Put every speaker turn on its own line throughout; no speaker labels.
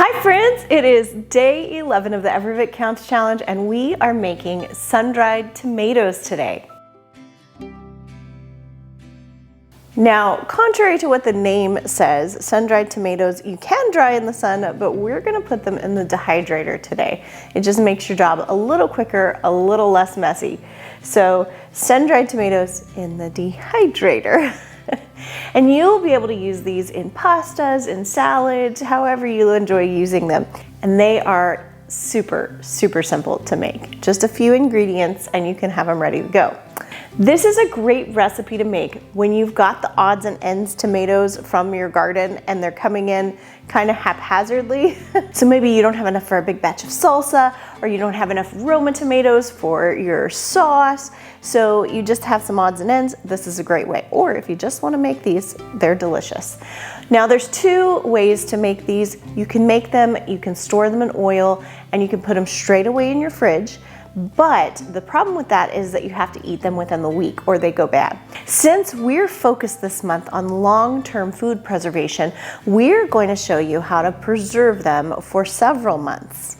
Hi friends, it is day 11 of the Every Bit Counts Challenge and we are making sun-dried tomatoes today. Now, contrary to what the name says, sun-dried tomatoes, you can dry in the sun, but we're gonna put them in the dehydrator today. It just makes your job a little quicker, a little less messy. So, sun-dried tomatoes in the dehydrator. And you'll be able to use these in pastas, in salads, however you enjoy using them. And they are super simple to make. Just a few ingredients and you can have them ready to go. This is a great recipe to make when you've got the odds and ends tomatoes from your garden and they're coming in kind of haphazardly. So maybe you don't have enough for a big batch of salsa, or you don't have enough Roma tomatoes for your sauce. So you just have some odds and ends. This is a great way. Or if you just want to make these, they're delicious. Now there's two ways to make these. You can make them, you can store them in oil, and you can put them straight away in your fridge. But the problem with that is that you have to eat them within the week or they go bad. Since we're focused this month on long-term food preservation, we're going to show you how to preserve them for several months.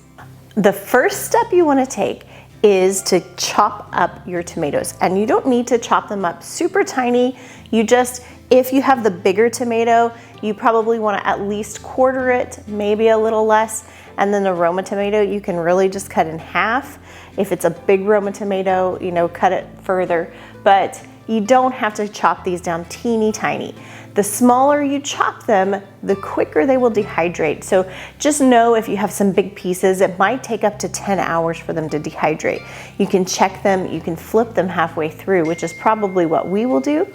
The first step you want to take is to chop up your tomatoes. And you don't need to chop them up super tiny. You just, if you have the bigger tomato, you probably want to at least quarter it, maybe a little less. And then the Roma tomato, you can really just cut in half. If it's a big Roma tomato, you know, cut it further. But you don't have to chop these down teeny tiny. The smaller you chop them, the quicker they will dehydrate. So just know if you have some big pieces, it might take up to 10 hours for them to dehydrate. You can check them, you can flip them halfway through, which is probably what we will do.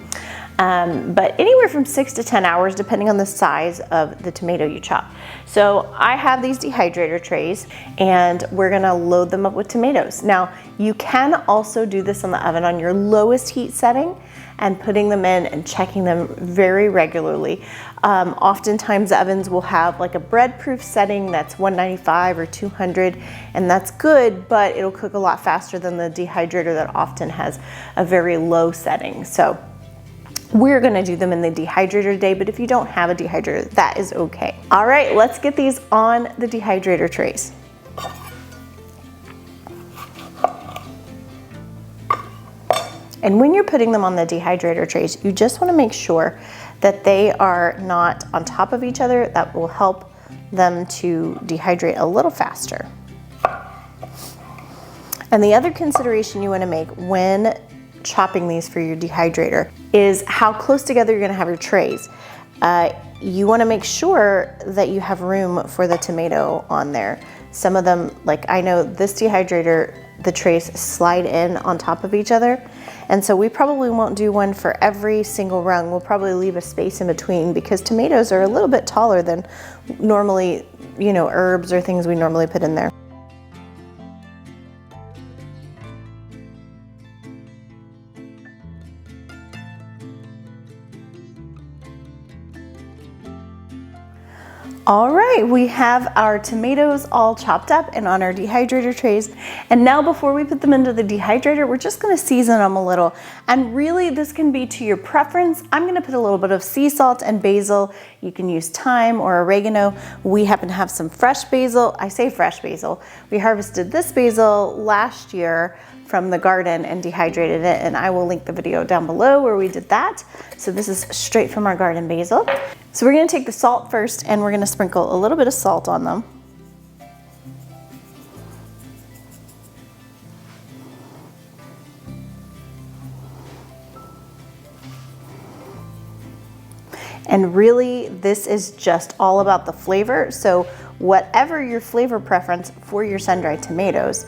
But anywhere from 6 to 10 hours, depending on the size of the tomato you chop. So I have these dehydrator trays and we're gonna load them up with tomatoes. Now, you can also do this on the oven on your lowest heat setting and putting them in and checking them very regularly. Oftentimes the ovens will have like a bread proof setting that's 195 or 200, and that's good, but it'll cook a lot faster than the dehydrator that often has a very low setting. So we're gonna do them in the dehydrator today, but if you don't have a dehydrator, that is okay. All right, let's get these on the dehydrator trays. And when you're putting them on the dehydrator trays, you just wanna make sure that they are not on top of each other. That will help them to dehydrate a little faster. And the other consideration you wanna make when chopping these for your dehydrator is how close together you're gonna have your trays. You wanna make sure that you have room for the tomato on there. Some of them, like I know this dehydrator, the trays slide in on top of each other. And so we probably won't do one for every single rung. We'll probably leave a space in between because tomatoes are a little bit taller than normally, you know, herbs or things we normally put in there. All right, we have our tomatoes all chopped up and on our dehydrator trays. And now before we put them into the dehydrator, we're just gonna season them a little. And really this can be to your preference. I'm gonna put a little bit of sea salt and basil. You can use thyme or oregano. We happen to have some fresh basil. I say fresh basil. We harvested this basil last year from the garden and dehydrated it, and I will link the video down below where we did that. So this is straight from our garden basil. So we're gonna take the salt first and we're gonna sprinkle a little bit of salt on them. And really, this is just all about the flavor. So whatever your flavor preference for your sun-dried tomatoes,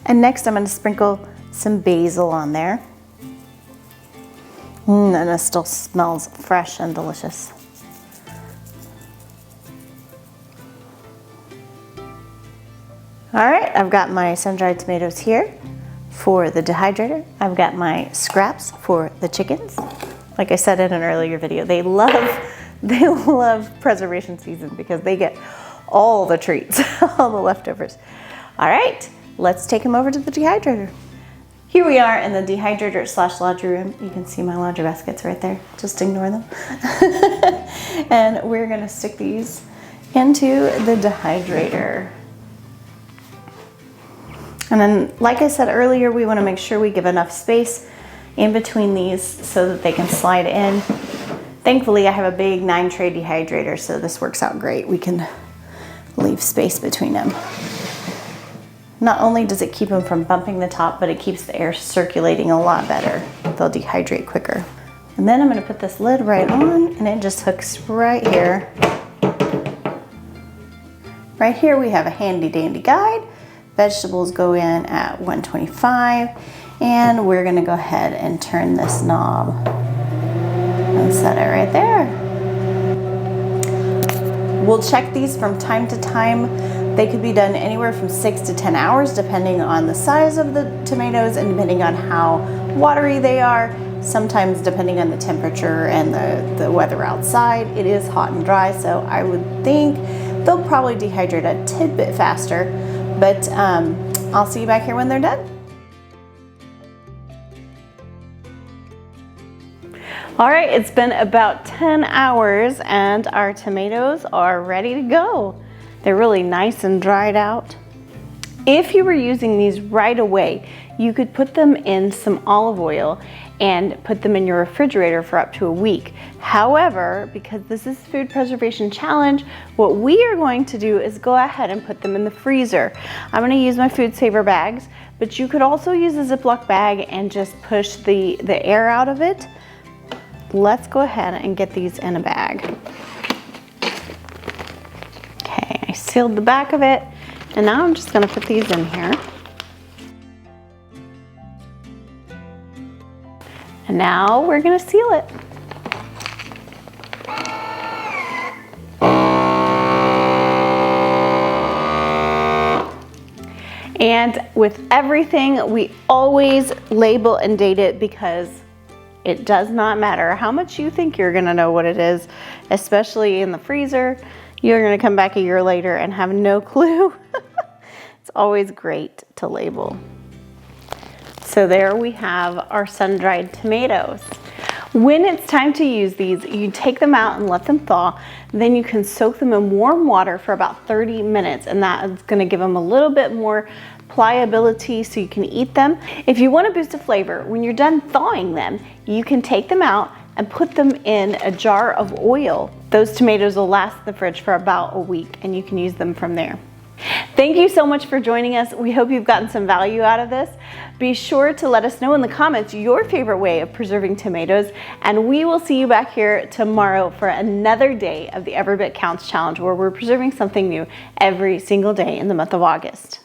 and next I'm going to sprinkle some basil on there. And it still smells fresh and delicious. All right, I've got my sun-dried tomatoes here for the dehydrator. I've got my scraps for the chickens. Like I said in an earlier video, they love preservation season because they get all the treats, all the leftovers. All right, let's take them over to the dehydrator. Here we are in the dehydrator slash laundry room. You can see my laundry baskets right there. Just ignore them. And we're gonna stick these into the dehydrator. And then, like I said earlier, we wanna make sure we give enough space in between these so that they can slide in. Thankfully, I have a big 9-tray dehydrator, so this works out great. We can leave space between them. Not only does it keep them from bumping the top, but it keeps the air circulating a lot better. They'll dehydrate quicker. And then I'm gonna put this lid right on, and it just hooks right here. Right here we have a handy dandy guide. Vegetables go in at 125, and we're gonna go ahead and turn this knob and set it right there. We'll check these from time to time. They could be done anywhere from 6 to 10 hours depending on the size of the tomatoes and depending on how watery they are. Sometimes depending on the temperature and the weather outside. It is hot and dry, so I would think they'll probably dehydrate a tidbit faster, but I'll see you back here when they're done. All right, it's been about 10 hours and our tomatoes are ready to go. They're really nice and dried out. If you were using these right away, you could put them in some olive oil and put them in your refrigerator for up to a week. However, because this is Food Preservation Challenge, what we are going to do is go ahead and put them in the freezer. I'm gonna use my Food Saver bags, but you could also use a Ziploc bag and just push the air out of it. Let's go ahead and get these in a bag. Okay, I sealed the back of it, and now I'm just gonna put these in here. And now we're gonna seal it. And with everything, we always label and date it because it does not matter how much you think you're gonna know what it is, especially in the freezer. You're gonna come back a year later and have no clue. It's always great to label. So there we have our sun-dried tomatoes. When it's time to use these, you take them out and let them thaw. Then you can soak them in warm water for about 30 minutes, and that is gonna give them a little bit more pliability so you can eat them. If you want to boost a flavor, when you're done thawing them, you can take them out and put them in a jar of oil. Those tomatoes will last in the fridge for about a week, and you can use them from there. Thank you so much for joining us. We hope you've gotten some value out of this. Be sure to let us know in the comments your favorite way of preserving tomatoes, and we will see you back here tomorrow for another day of the Every Bit Counts Challenge, where we're preserving something new every single day in the month of August.